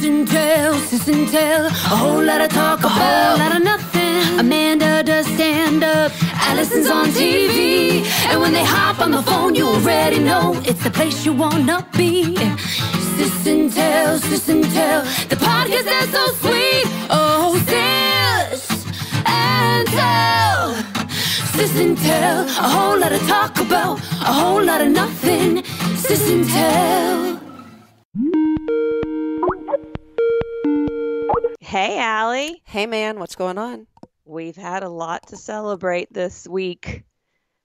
sis and tell, a whole lot of talk, a whole lot of nothing. Amanda does stand up, Allison's on TV, and when they hop on the phone, you already know it's the place you wanna be. Sis and tell, the podcast that's so sweet. Oh, sis and tell, sis and tell, a whole lot of talk about a whole lot of nothing. Sis and tell. Hey, Allie. Hey, man, what's going on? We've had a lot to celebrate this week.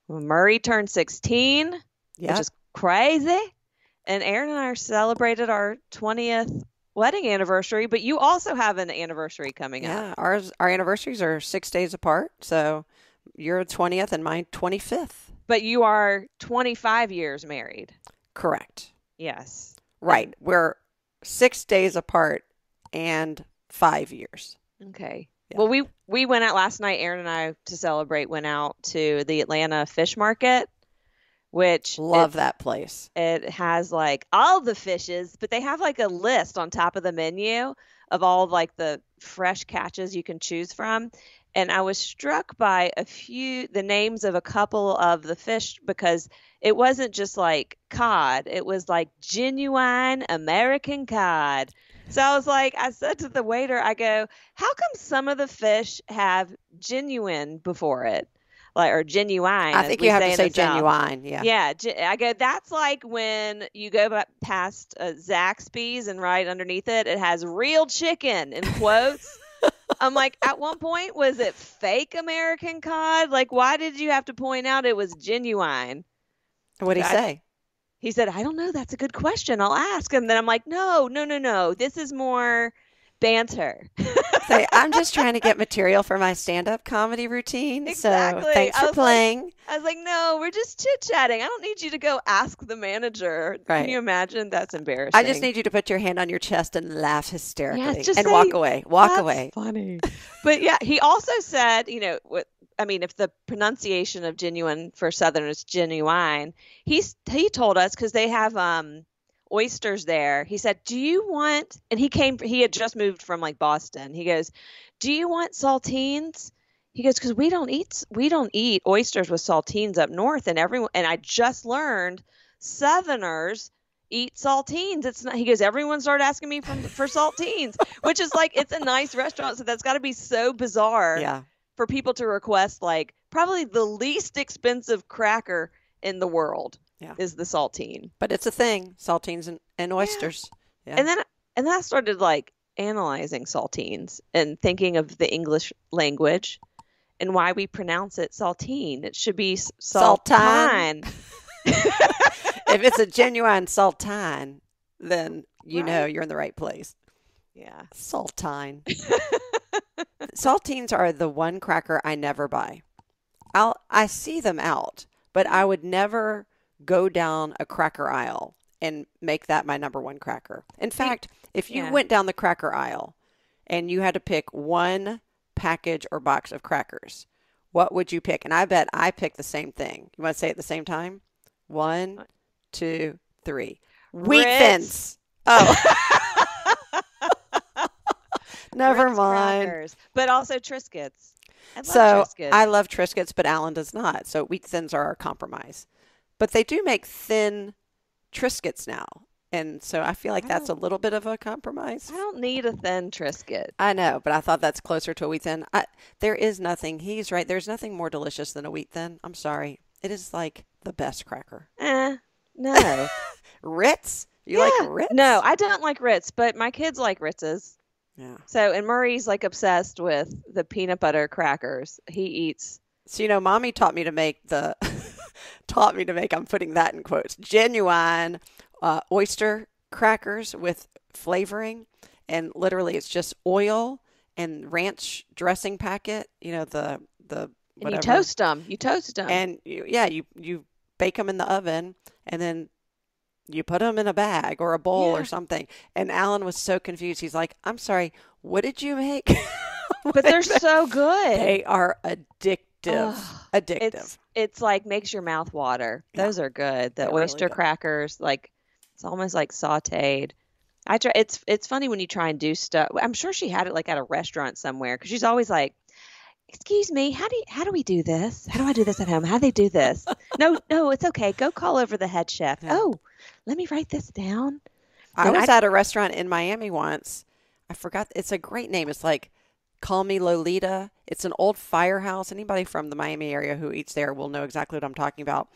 Murray turned 16, which is crazy. And Aaron and I celebrated our 20th wedding anniversary, but you also have an anniversary coming up. Yeah, our anniversaries are 6 days apart, so your 20th and my 25th. But you are 25 years married. Correct. Yes. Right. We're 6 days apart and 5 years. Okay. Yeah. Well, we went out last night, Aaron and I, to celebrate, went out to the Atlanta Fish Market, which love that place. It has like all the fishes, but they have like a list on top of the menu of all like the fresh catches you can choose from. And I was struck by the names of a couple of the fish, because it wasn't just like cod. It was like genuine American cod. So I said to the waiter, I go, how come some of the fish have genuine before it? Or genuine. I think you have to say genuine. Yeah. Yeah. I go, that's like when you go past Zaxby's and right underneath it, it has real chicken in quotes. I'm like, at one point, was it fake American cod? Like, why did you have to point out it was genuine? What did he say? He said, I don't know. That's a good question. I'll ask. And then I'm like, no. This is more banter. Say, I'm just trying to get material for my stand-up comedy routine. Exactly. So thanks for playing. I was like, no, we're just chit-chatting. I don't need you to go ask the manager. Right. Can you imagine? That's embarrassing. I just need you to put your hand on your chest and laugh hysterically. Yeah, just and say, walk away. Walk away. Funny. But yeah, he also said, if the pronunciation of genuine for Southern is genuine, he told us, because they have oysters there. He said, do you want, and he had just moved from like Boston. He goes, do you want saltines? He goes, because we don't eat oysters with saltines up north, and I just learned Southerners eat saltines. It's not, he goes, everyone started asking me for saltines, which is like, it's a nice restaurant. So that's got to be so bizarre for people to request, like, probably the least expensive cracker in the world is the saltine. But it's a thing, saltines and oysters. Yeah. And then I started like analyzing saltines and thinking of the English language and why we pronounce it saltine. It should be saltine. If it's a genuine saltine, then you know you're in the right place. Yeah. Saltine. Saltines are the one cracker I never buy. I see them out, but I would never go down a cracker aisle and make that my number one cracker. In fact, if you went down the cracker aisle and you had to pick one package or box of crackers, what would you pick? And I bet I picked the same thing. You want to say it at the same time? 1, 2, 3. Wheat Thins. Oh. Never Ritz mind. Crackers, but also Triscuits. I love Triscuits, but Alan does not. So Wheat Thins are our compromise. But they do make thin Triscuits now. And so I feel like that's a little bit of a compromise. I don't need a thin Triscuit. I know, but I thought that's closer to a Wheat Thin. There is nothing. He's right. There's nothing more delicious than a Wheat Thin. I'm sorry. It is like the best cracker. No. Ritz? You like Ritz? No, I don't like Ritz, but my kids like Ritz's. Yeah. So, and Murray's like obsessed with the peanut butter crackers. He eats. So, Mommy taught me to make I'm putting that in quotes, genuine oyster crackers with flavoring. And literally it's just oil and ranch dressing packet, the whatever. And you toast them. And you bake them in the oven, and then you put them in a bag or a bowl or something. And Alan was so confused. He's like, I'm sorry, what did you make? But they're so good. They are addictive. Addictive. It's like makes your mouth water. Those are good. The oyster crackers, like it's almost like sauteed. I try. It's funny when you try and do stuff. I'm sure she had it like at a restaurant somewhere because she's always like, "Excuse me, how do we do this? How do I do this at home? How do they do this?" No, no, it's okay. Go call over the head chef. Yeah. Oh, let me write this down. I And was at a restaurant in Miami once. I forgot. It's a great name. It's like Call Me Lolita. It's an old firehouse. Anybody from the Miami area who eats there will know exactly what I'm talking about.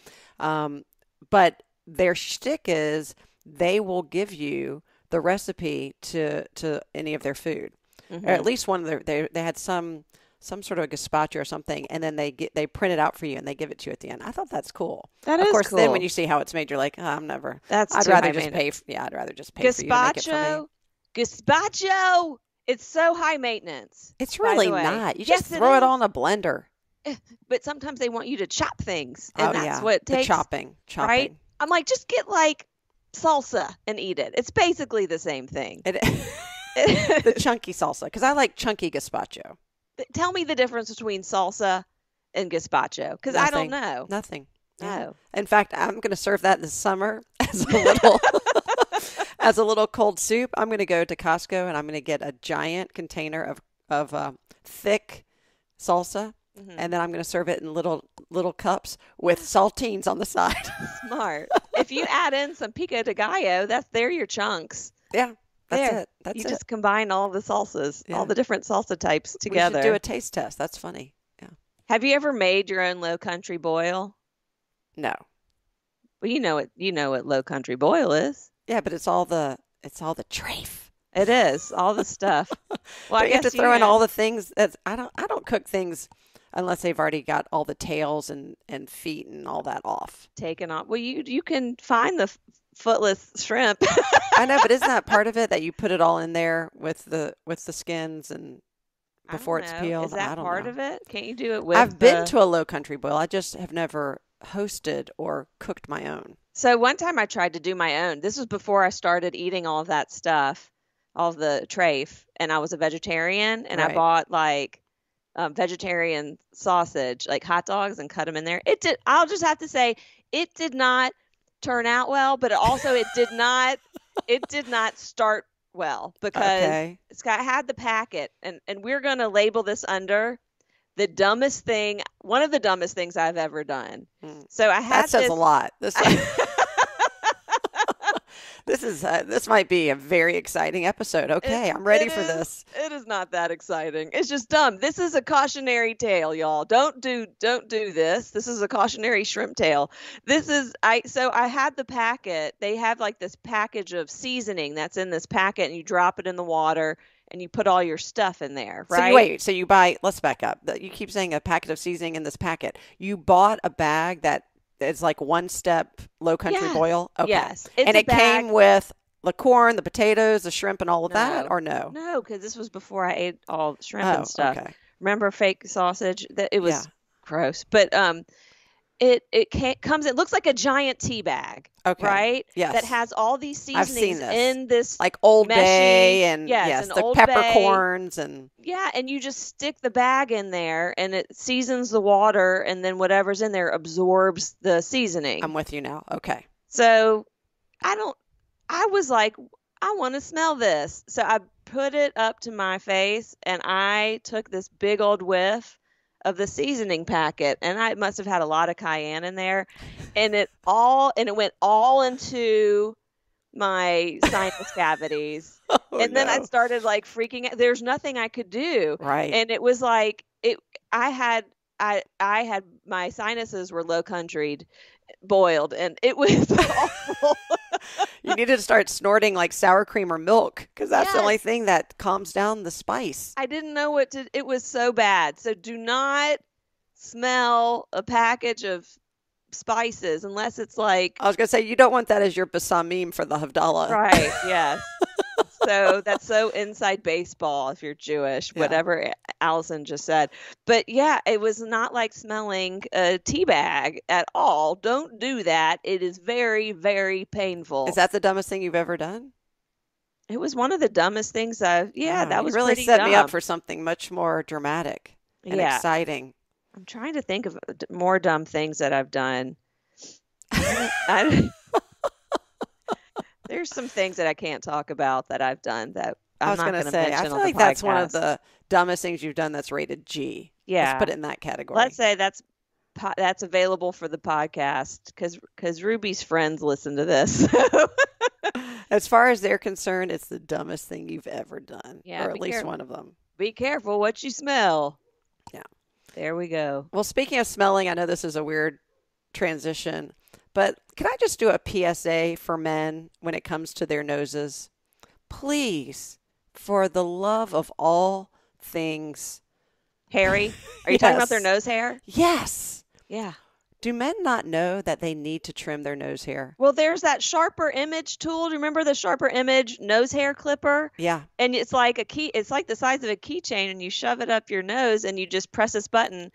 But their shtick is they will give you the recipe to any of their food, or at least one of their. They had some sort of a gazpacho or something, and then they print it out for you and they give it to you at the end. I thought that's cool. That of is course, cool. then when you see how it's made, you're like, oh, I'm never. That's I'd too rather high just maintenance. pay. Yeah, I'd rather just pay for you to make it for me. Gazpacho. It's so high maintenance. It's by the really way. not. You Yes, just it throw it is. all in a blender. But sometimes they want you to chop things, and Oh that's yeah, what it the takes. chopping. Right? I'm like, just get like salsa and eat it. It's basically the same thing. The chunky salsa, because I like chunky gazpacho. Tell me the difference between salsa and gazpacho, because I don't know. Nothing. No. In fact, I'm going to serve that this summer as a little as a little cold soup. I'm going to go to Costco and I'm going to get a giant container of thick salsa, and then I'm going to serve it in little cups with saltines on the side. Smart. If you add in some pico de gallo, they're your chunks. Yeah, that's There. it. That's You it. just combine all the salsas, Yeah. all the different salsa types together. We should do a taste test. That's funny. Yeah. Have you ever made your own low country boil? No. Well, you know what low country boil is. Yeah, but it's all the trafe. It is all the stuff. Well, Don't I you have to guess throw in have all the things. I don't cook things unless they've already got all the tails and feet and all that off. taken off. Well, you can find the footless shrimp. I know, but isn't that part of it that you put it all in there with the skins and I don't before it's know. peeled? Is that I don't part know. of it? Can't you do it with? I've been to a low country boil. I just have never hosted or cooked my own. So one time I tried to do my own. This was before I started eating all of that stuff, all of the trafe, and I was a vegetarian, and I Right. bought like vegetarian sausage, like hot dogs, and cut them in there. It did. I'll just have to say, it did not turn out well, but it did not. It did not start well because Okay. Scott had the packet, and we're gonna label this under the dumbest thing, one of the dumbest things I've ever done. Mm. So I had That says this. a lot. This might be a very exciting episode. Okay, I'm ready for this. It is not that exciting. It's just dumb. This is a cautionary tale, y'all. Don't do this. This is a cautionary shrimp tale. So I had the packet. They have like this package of seasoning that's in this packet, and you drop it in the water and you put all your stuff in there, right? So you buy, let's back up. You keep saying a packet of seasoning in this packet. You bought a bag that is like one step low country Yes. boil? Okay. Yes. It's And a it came bag. with the corn, the potatoes, the shrimp, and all of that, No. or no? No, because this was before I ate all shrimp Oh, and stuff. okay. Remember fake sausage? It was Yeah. gross. But it comes. It looks like a giant tea bag, Okay. right? Yes. That has all these I've seen seasonings this. in this. Like Old meshy- Bay and yes, an the Old Bay. peppercorns and Yeah, and you just stick the bag in there, and it seasons the water, and then whatever's in there absorbs the seasoning. I'm with you now. Okay. So I was like, I want to smell this. So I put it up to my face and I took this big old whiff of the seasoning packet, and I must have had a lot of cayenne in there, and it went all into my sinus cavities. Oh, And then I no. started like freaking out. There's nothing I could do. Right. And it was like I had my sinuses were low countryed boiled, and it was awful. You need to start snorting like sour cream or milk because that's the only Yes. thing that calms down the spice. I didn't know what to. It was so bad. So do not smell a package of spices unless it's like I was going to say, you don't want that as your basamim for the Havdalah. right. Yes. So that's so inside baseball if you're Jewish, Yeah. whatever Allison just said. But yeah, it was not like smelling a tea bag at all. Don't do that. It is very, very painful. Is that the dumbest thing you've ever done? It was one of the dumbest things Wow, that was you really pretty set me up dumb. for something much more dramatic and Yeah. exciting. I'm trying to think of more dumb things that I've done. I- There's some things that I can't talk about that I've done that I I'm was not going going to to say, mention I on feel the like that's one of podcast. the dumbest things you've done that's rated G. Yeah. Let's put it in that category. Let's say that's available for the podcast because Ruby's friends listen to this. As far as they're concerned, it's the dumbest thing you've ever done. Yeah, or at least one of them. Be careful what you smell. Yeah. There we go. Well, speaking of smelling, I know this is a weird transition, but can I just do a PSA for men when it comes to their noses? Please, for the love of all things. Hairy? Are you talking about their Yes. nose hair? Yes. Yeah. Do men not know that they need to trim their nose hair? Well, there's that Sharper Image tool. Do you remember the Sharper Image nose hair clipper? Yeah. And it's like it's like the size of a keychain, and you shove it up your nose, and you just press this button,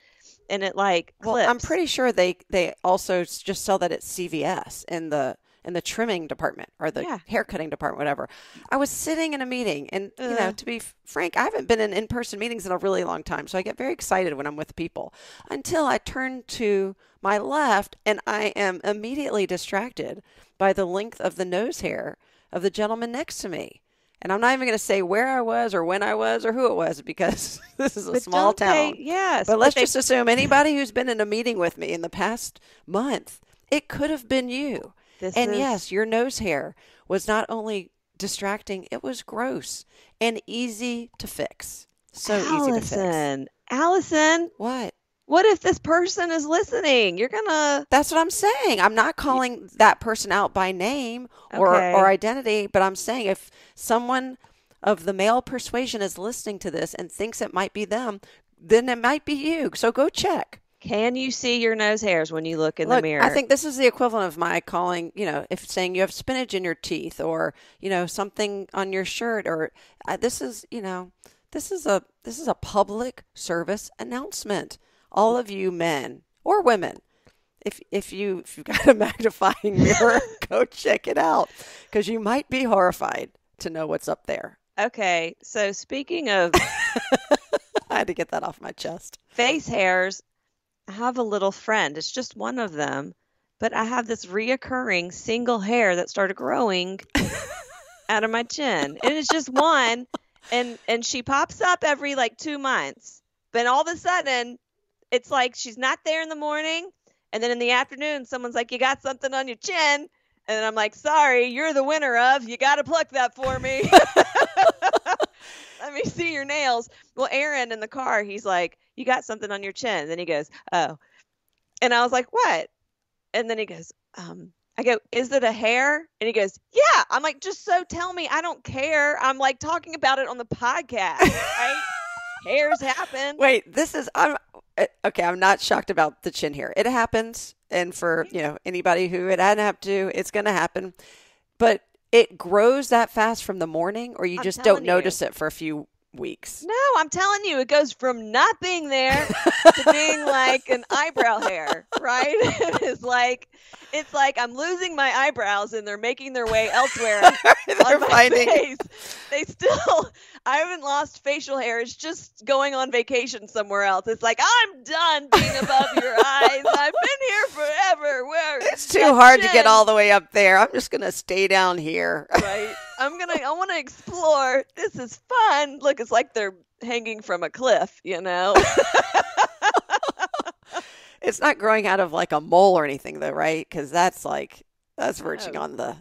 and it like clips. Well, I'm pretty sure they also just sell that at CVS in the trimming department or the Yeah. hair cutting department, whatever. I was sitting in a meeting, and to be frank, I haven't been in in-person meetings in a really long time, so I get very excited when I'm with people until I turn to my left, and I am immediately distracted by the length of the nose hair of the gentleman next to me. And I'm not even going to say where I was or when I was or who it was because this is a But small don't they- town. yes. But let's they- just assume anybody who's been in a meeting with me in the past month, it could have been you. And yes, your nose hair was not only distracting, it was gross and easy to fix. So easy to fix. Allison, What? what if this person is listening? You're gonna. That's what I'm saying. I'm not calling that person out by name or Okay. identity, but I'm saying if someone of the male persuasion is listening to this and thinks it might be them, then it might be you. So go check. Can you see your nose hairs when you look in the Look, mirror? I think this is the equivalent of my calling, if saying you have spinach in your teeth or, something on your shirt or this is a public service announcement. All of you men or women, if you've got a magnifying mirror, go check it out because you might be horrified to know what's up there. Okay, so speaking of I had to get that off my chest. face hairs, I have a little friend. It's just one of them, but I have this reoccurring single hair that started growing out of my chin. And it's just one, and she pops up every like 2 months. But all of a sudden, it's like she's not there in the morning, and then in the afternoon, someone's like, "You got something on your chin." And I'm like, "Sorry, you're the winner of. You got to pluck that for me." Let me see your nails. Well, Aaron in the car, he's like, "You got something on your chin." And then he goes, "Oh." And I was like, "What?" And then he goes, I go, "Is it a hair?" And he goes, "Yeah." I'm like, "Just so tell me. I don't care. I'm like talking about it on the podcast, right?" Hairs happen. Wait, okay. I'm not shocked about the chin hair. It happens. And for, anybody who it hadn't have to, it's going to happen. But it grows that fast from the morning or you I'm just telling don't notice it for a few weeks. No, I'm telling you, it goes from not being there to being like an eyebrow hair, right? It's like I'm losing my eyebrows and they're making their way elsewhere on my face. I haven't lost facial hair. It's just going on vacation somewhere else. It's like, I'm done being above your eyes. I've been here forever. It's too hard to get all the way up there. I'm just going to stay down here. Right. I want to explore. This is fun. Look, it's like they're hanging from a cliff, It's not growing out of like a mole or anything though, right? Because that's verging on the.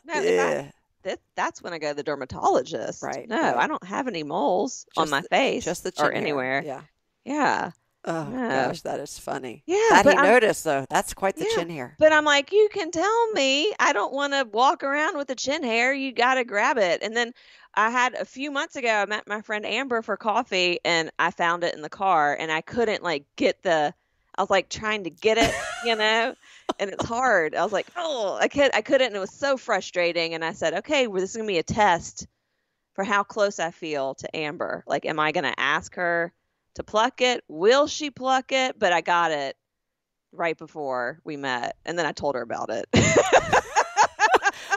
That's when I go to the dermatologist. Right. No, right. I don't have any moles on my face. Just the chin or hair. anywhere. Yeah. Yeah. Oh No. gosh, that is funny. Yeah. That but he noticed though. That's quite the Yeah. chin hair. But I'm like, you can tell me. I don't want to walk around with the chin hair. You got to grab it. And then I had a few months ago, I met my friend Amber for coffee and I found it in the car and I couldn't I was like trying to get it, and it's hard. I was like, oh, I couldn't. And it was so frustrating. And I said, okay, well, this is going to be a test for how close I feel to Amber. Like, am I going to ask her to pluck it? Will she pluck it? But I got it right before we met. And then I told her about it.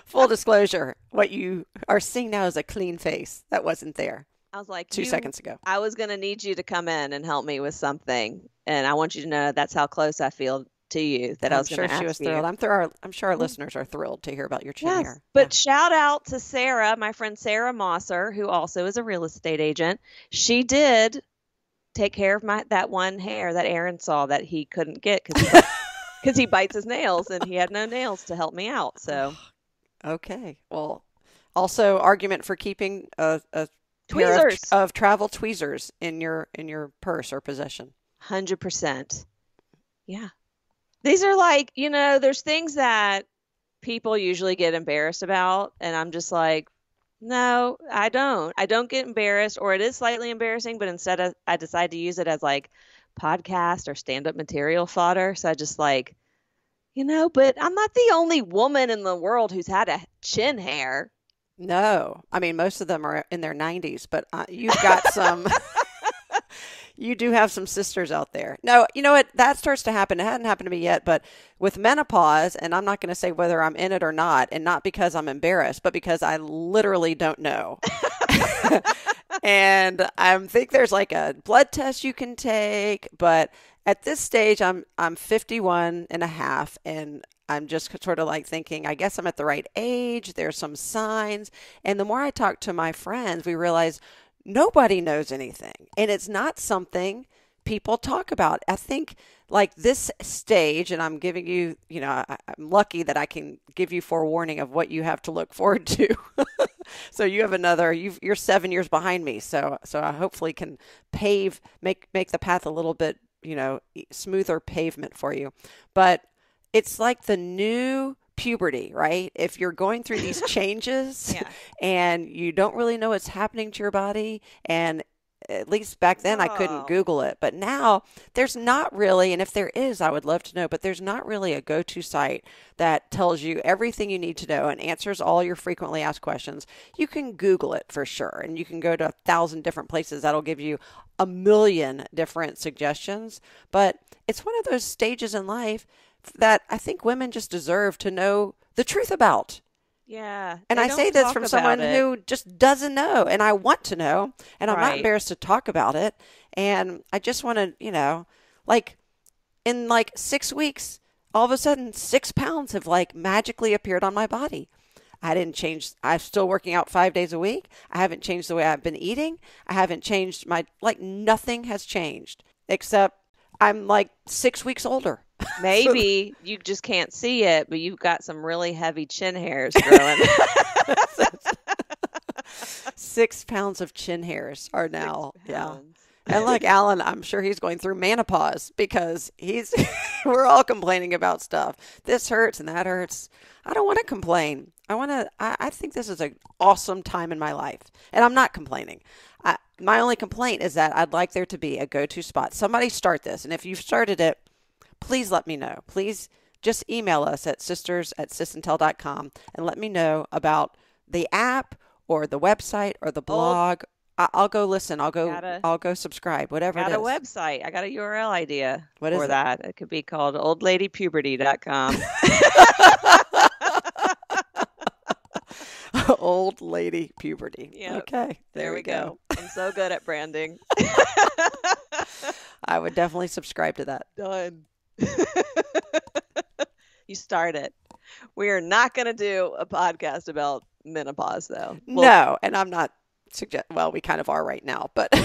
Full disclosure, what you are seeing now is a clean face that wasn't there I was like, 2 seconds ago. I was going to need you to come in and help me with something. And I want you to know that's how close I feel to you that I I'm was sure going to she ask was thrilled. you. I'm sure our listeners are thrilled to hear about your chin Yes, hair. but shout out to Sarah, my friend Sarah Mosser, who also is a real estate agent. She did take care of that one hair that Aaron saw that he couldn't get because he bites his nails and he had no nails to help me out. So Okay. Well, also argument for keeping a pair tweezers, of travel tweezers in your purse or possession. 100%. Yeah. These are like, there's things that people usually get embarrassed about. And I'm just like, no, I don't. I don't get embarrassed, or it is slightly embarrassing, but instead I decide to use it as like podcast or stand-up material fodder. So I just like, but I'm not the only woman in the world who's had a chin hair. No. I mean, most of them are in their 90s, but you've got some. You do have some sisters out there. No, you know what? That starts to happen. It hadn't happened to me yet, but with menopause, and I'm not going to say whether I'm in it or not, and not because I'm embarrassed, but because I literally don't know. And I think there's like a blood test you can take, but at this stage, I'm 51 and a half, and I'm just sort of like thinking, I guess I'm at the right age. There's some signs. And the more I talk to my friends, we realize nobody knows anything. And it's not something people talk about. I think like this stage, and I'm giving you, I'm lucky that I can give you forewarning of what you have to look forward to. So you have you're 7 years behind me. So I hopefully can make the path a little bit, smoother pavement for you. But it's like the new puberty, right? If you're going through these changes and you don't really know what's happening to your body, and at least back then I couldn't Google it, but now there's not really, and if there is, I would love to know, but there's not really a go-to site that tells you everything you need to know and answers all your frequently asked questions. You can Google it for sure, and you can go to 1,000 different places that'll give you a million different suggestions, but it's one of those stages in life that I think women just deserve to know the truth about. Yeah. And I say this from someone who just doesn't know, and I want to know, and I'm not embarrassed to talk about it. And I just want to, like in like 6 weeks, all of a sudden 6 pounds have like magically appeared on my body. I didn't change. I'm still working out 5 days a week. I haven't changed the way I've been eating. I haven't changed nothing has changed except I'm like 6 weeks older. Maybe you just can't see it, but you've got some really heavy chin hairs growing. 6 pounds of chin hairs are now, And like Alan, I'm sure he's going through menopause because we're all complaining about stuff. This hurts and that hurts. I don't want to complain. I think this is an awesome time in my life, and I'm not complaining. My only complaint is that I'd like there to be a go-to spot. Somebody start this, and if you've started it, please let me know. Please just email us at sisters@sisandtell.com and let me know about the app or the website or the blog. I'll go listen. I'll go subscribe, whatever it is. I got a website. I got a URL idea for that. It could be called oldladypuberty.com. Old lady puberty. Yep. Okay. There we go. I'm so good at branding. I would definitely subscribe to that. Done. You start it. We are not going to do a podcast about menopause, though. No, and I'm not we kind of are right now, but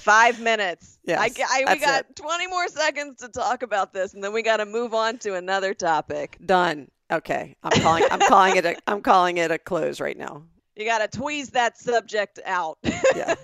5 minutes. Yes, we got 20 more seconds to talk about this, and then we got to move on to another topic. Done. Okay. I'm calling it a close right now. You got to tweeze that subject out. Yeah.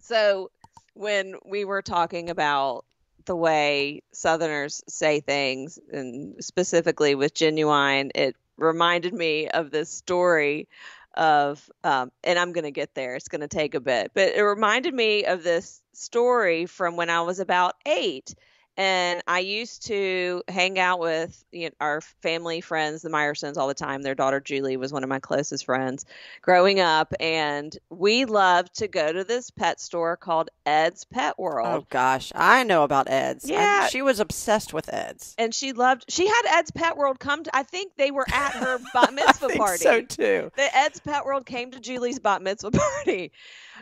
So when we were talking about the way Southerners say things, and specifically with Genuine, it reminded me of this story of, and I'm going to get there. It's going to take a bit, but it reminded me of this story from when I was about 8. And I used to hang out with our family friends, the Meyersons, all the time. Their daughter, Julie, was one of my closest friends growing up. And we loved to go to this pet store called Ed's Pet World. Oh, gosh. I know about Ed's. Yeah. She was obsessed with Ed's. And she had Ed's Pet World come to, I think they were at her bat mitzvah party. So, too. The Ed's Pet World came to Julie's bat mitzvah party.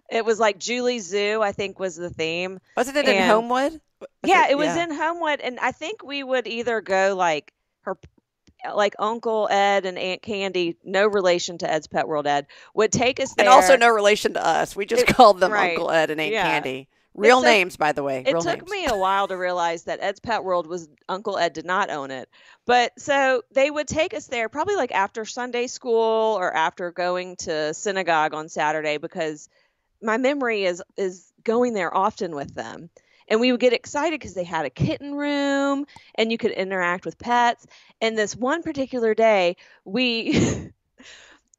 It was like Julie's Zoo, I think, was the theme. Wasn't it in Homewood? Yeah, it was Yeah. in Homewood, and I think we would either go like her, like Uncle Ed and Aunt Candy, no relation to Ed's Pet World Ed, would take us And also there. no relation to us. We just It, called them right. Uncle Ed and Aunt Yeah. Candy. It Real took names, by the way. it Real took names. me a while to realize that Ed's Pet World was Uncle Ed did not own it. But so they would take us there probably like after Sunday school or after going to synagogue on Saturday, because my memory is going there often with them. And we would get excited because they had a kitten room and you could interact with pets. And this one particular day, we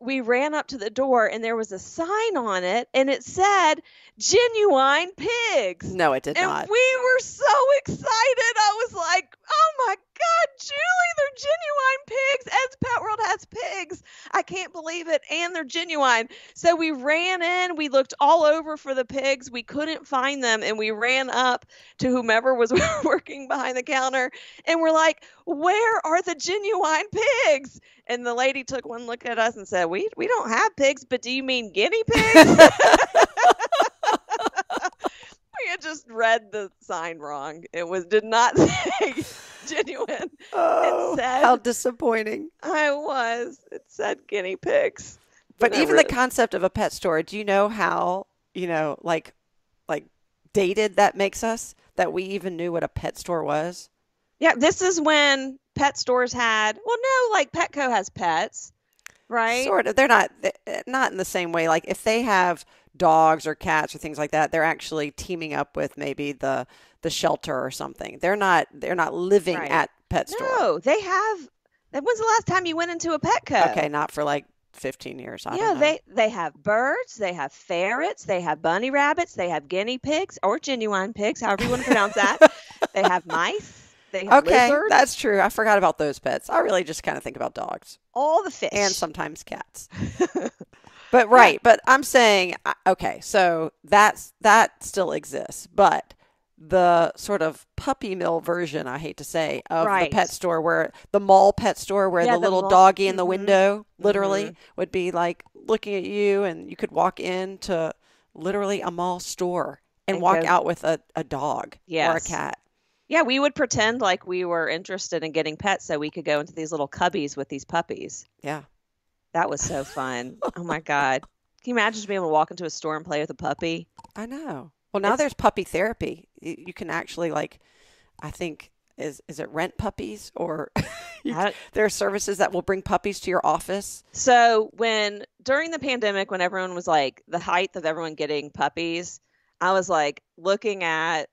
we ran up to the door and there was a sign on it and it said Genuine Pigs. No, it did And not. we were so excited. I was like, oh my God, Julie, they're genuine pigs. Ed's Pet World has pigs. I can't believe it. And they're genuine. So we ran in. We looked all over for the pigs. We couldn't find them. And we ran up to whomever was working behind the counter. And we're like, where are the genuine pigs? And the lady took one look at us and said, we don't have pigs, but do you mean guinea pigs? We had just read the sign wrong. It did not say genuine. Oh, said- how disappointing. It said guinea pigs. But And I even the really- concept of a pet store, do you know how, like dated that makes us, that we even knew what a pet store was? Yeah, this is when pet stores had, well, no, like Petco has pets, right? Sort of. They're not in the same way. Like if they have dogs or cats or things like that, they're actually teaming up with maybe the shelter or something. They're not living Right. at pet store. No, they have. When's the last time you went into a Petco? Okay, not for like 15 years. I Yeah, don't know. they have birds, they have ferrets, they have bunny rabbits, they have guinea pigs or genuine pigs, however you want to pronounce that. They have mice, they have Okay, lizards, that's true. I forgot about those pets. I really just kind of think about dogs all the fish. and sometimes cats. But right, but I'm saying okay, so that still exists, but the sort of puppy mill version, I hate to say, of Right. the pet store, where the mall pet store, where Yeah, the the little mall- doggy in the Mhm. window literally would be like looking at you, and you could walk into literally a mall store and And walk go- out with a dog or a Yes. cat. Yeah, we would pretend like we were interested in getting pets so we could go into these little cubbies with these puppies. Yeah. That was so fun. Oh my God. Can you imagine just being able to walk into a store and play with a puppy? I know. Well, now It's- there's puppy therapy. You can actually I think is it rent puppies, or I- there are services that will bring puppies to your office. So during the pandemic, when everyone was like the height of everyone getting puppies, I was like looking at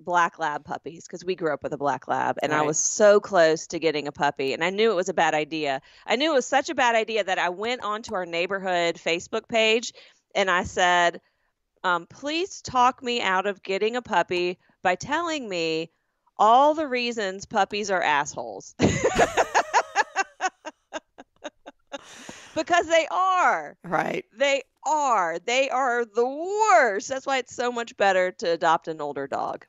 black lab puppies because we grew up with a black lab, and I Right. was so close to getting a puppy, and I knew it was a bad idea. I knew it was such a bad idea that I went onto our neighborhood Facebook page and I said, please talk me out of getting a puppy by telling me all the reasons puppies are assholes. Because they are. Right. They are. They are the worst. That's why it's so much better to adopt an older dog.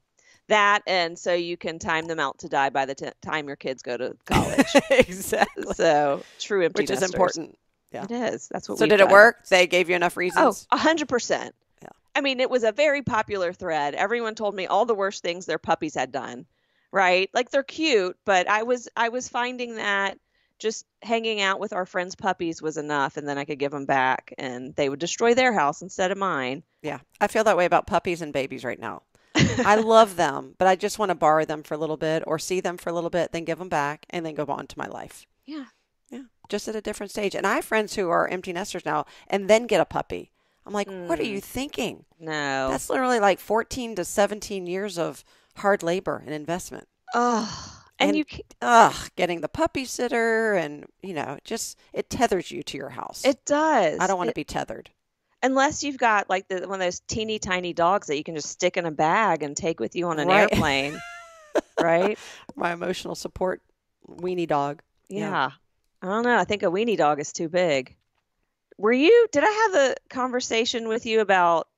That, and so you can time them out to die by the time your kids go to college. Exactly. So true empty Which is nesters. important. Yeah. It is. That's what. So we've did it done. work? They gave you enough Oh, reasons? 100%. Yeah. I mean, it was a very popular thread. Everyone told me all the worst things their puppies had done. Right? Like they're cute, but I was finding that just hanging out with our friends' puppies was enough, and then I could give them back, and they would destroy their house instead of mine. Yeah. I feel that way about puppies and babies right now. I love them, but I just want to borrow them for a little bit or see them for a little bit, then give them back and then go on to my life. Yeah. Yeah. Just at a different stage. And I have friends who are empty nesters now and then get a puppy. I'm like, what are you thinking? No. That's literally like 14 to 17 years of hard labor and investment. Oh, and you. Getting the puppy sitter and, it tethers you to your house. It does. I don't want to be tethered. Unless you've got like one of those teeny tiny dogs that you can just stick in a bag and take with you on an Right. airplane. Right? My emotional support weenie dog. Yeah. I don't know. I think a weenie dog is too big. Did I have a conversation with you about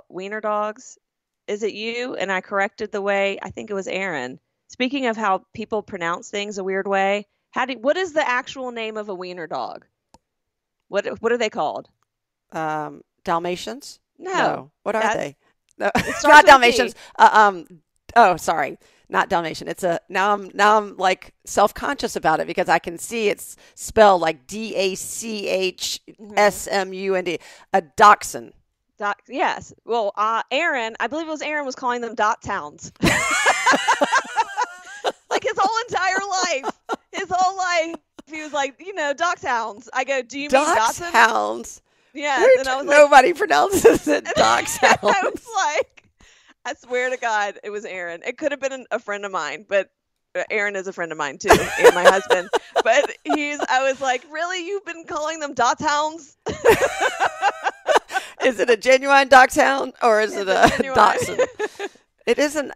wiener dogs? Is it you? And I corrected the way, I think it was Aaron. Speaking of how people pronounce things a weird way, what is the actual name of a wiener dog? What are they called? Dalmatians? No. What are that's- they? No, It starts not with a D. Dalmatians. Oh, sorry. Not Dalmatian. It's a now I'm like self-conscious about it because I can see it's spelled like DACHSMUND. A dachshund. Yes. Well, Aaron, I believe it was Aaron, was calling them dot towns. Like his whole entire life. His whole life. He was like, dachshunds. I go, do you mean dachshunds? Dachshunds. Yeah. And I was like, Nobody pronounces it dachshunds. I was like, I swear to God, it was Aaron. It could have been a friend of mine, but Aaron is a friend of mine too, and my husband. But I was like, really? You've been calling them dachshunds? Is it a genuine dachshund or is it a genuine. dachshund? It isn't.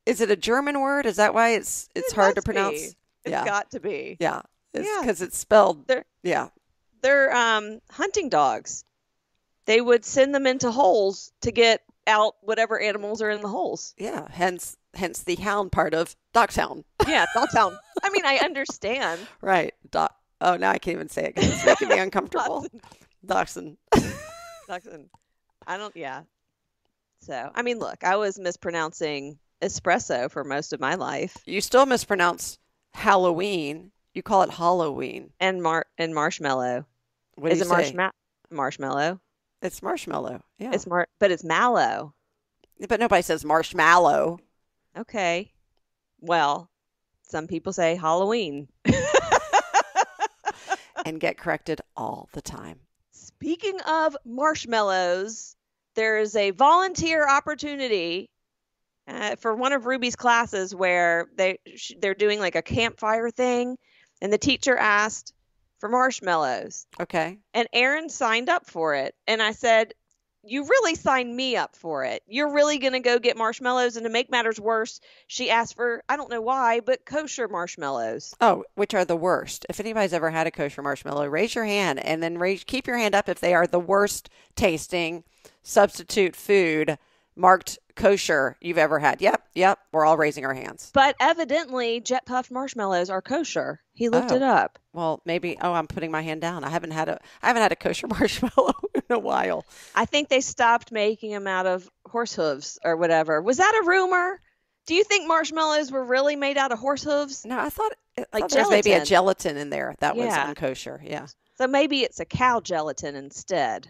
Is it a German word? Is that why it's hard to pronounce? Be. It's got to be. Yeah. Because it's spelled. They're hunting dogs. They would send them into holes to get out whatever animals are in the holes. Yeah. Hence the hound part of dachshund. Yeah, dachshund. I mean, I understand. Right. Oh, now I can't even say it because it's making me uncomfortable. Dachshund. Dachshund. Yeah. So, I mean, look, I was mispronouncing espresso for most of my life. You still mispronounce Halloween. You call it Halloween. And marshmallow. What do you say? Marshmallow? It's marshmallow. Yeah. But it's mallow. But nobody says marshmallow. Okay. Well, some people say Halloween. And get corrected all the time. Speaking of marshmallows, there is a volunteer opportunity for one of Ruby's classes where they're doing like a campfire thing, and the teacher asked for marshmallows. Okay. And Aaron signed up for it. And I said, you really signed me up for it. You're really going to go get marshmallows. And to make matters worse, she asked for, I don't know why, but kosher marshmallows. Oh, which are the worst. If anybody's ever had a kosher marshmallow, raise your hand and then keep your hand up if they are the worst tasting substitute food marked kosher you've ever had. Yep. We're all raising our hands. But evidently, Jet Puffed marshmallows are kosher. He looked it up. Well, maybe. Oh, I'm putting my hand down. I haven't had a kosher marshmallow in a while. I think they stopped making them out of horse hooves or whatever. Was that a rumor? Do you think marshmallows were really made out of horse hooves? No, I thought like there was maybe a gelatin in there that was unkosher. Yeah. So maybe it's a cow gelatin instead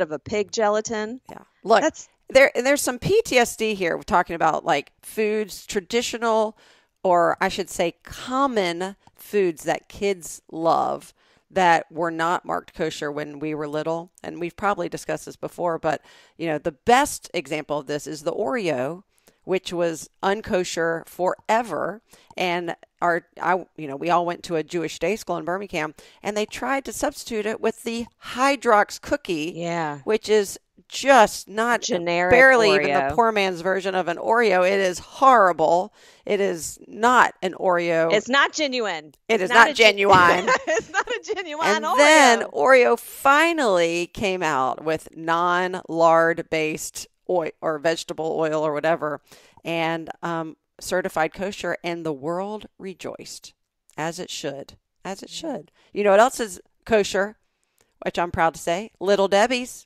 of a pig gelatin. Yeah. Look, there's some PTSD here. We're talking about like foods, traditional, or I should say common foods that kids love that were not marked kosher when we were little. And we've probably discussed this before, but the best example of this is the Oreo, which was unkosher forever. And we all went to a Jewish day school in Birmingham, and they tried to substitute it with the Hydrox cookie, which is just not generic, barely Oreo. Even the poor man's version of an Oreo. It is horrible. It is not an Oreo. It's not genuine. It is not genuine. It's not a genuine and Oreo. Then Oreo finally came out with non-lard based oil or vegetable oil or whatever, and certified kosher, and the world rejoiced, as it should. As it should. You know what else is kosher, which I'm proud to say? Little Debbie's.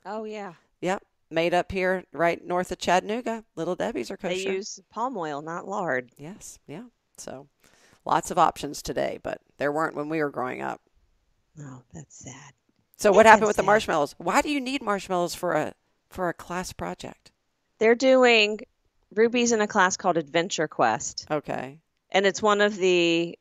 Oh, yeah. Yep. Made up here right north of Chattanooga. Little Debbie's are kosher. They use palm oil, not lard. Yes. Yeah. So lots of options today, but there weren't when we were growing up. Oh, that's sad. So what happened with the marshmallows? Why do you need marshmallows for a class project? They're doing Ruby's in a class called Adventure Quest. Okay. And it's one of the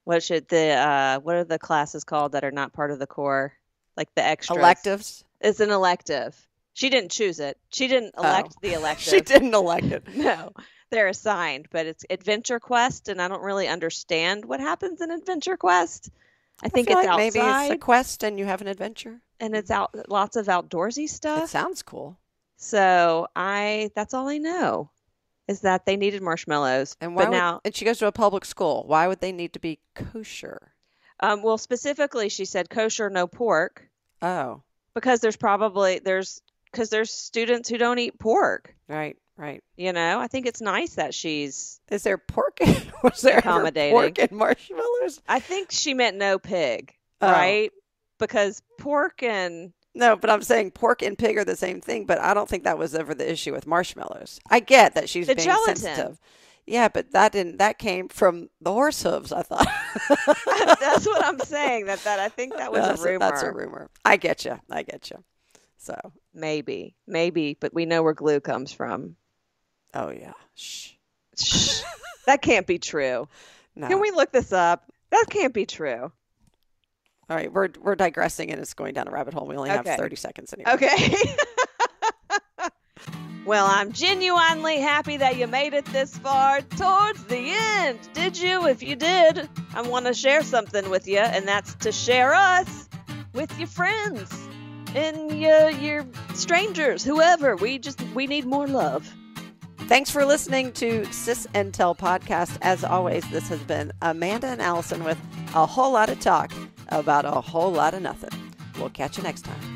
what are the classes called that are not part of the core? Like the extras. Electives? It's an elective. She didn't choose it. She didn't elect the elective. She didn't elect it. No, they're assigned, but it's Adventure Quest, and I don't really understand what happens in Adventure Quest. I think feel it's like outside. Maybe it's a quest and you have an adventure. And it's lots of outdoorsy stuff. It sounds cool. So that's all I know is that they needed marshmallows. And and she goes to a public school. Why would they need to be kosher? Well, specifically, she said kosher, no pork. Oh. Because there's students who don't eat pork. Right. I think it's nice that she's. Is there pork? Was there accommodating pork in marshmallows? I think she meant no pig, right? Because pork and No, but I'm saying pork and pig are the same thing, but I don't think that was ever the issue with marshmallows. I get that she's The being gelatin. sensitive. Yeah, but that came from the horse hooves, I thought. That's what I'm saying. That I think that was a rumor. That's a rumor. I get you. So Maybe, but we know where glue comes from. oh yeah. Shh. Shh. That can't be true. No. Can we look this up? That can't be true. All right, we're digressing and it's going down a rabbit hole. We only have Okay. 30 seconds anyway. Okay. Well, I'm genuinely happy that you made it this far towards the end. Did you? If you did, I want to share something with you, and that's to share us with your friends and your strangers, whoever. We need more love. Thanks for listening to Sis and Tell podcast. As always, this has been Amanda and Allison with a whole lot of talk about a whole lot of nothing. We'll catch you next time.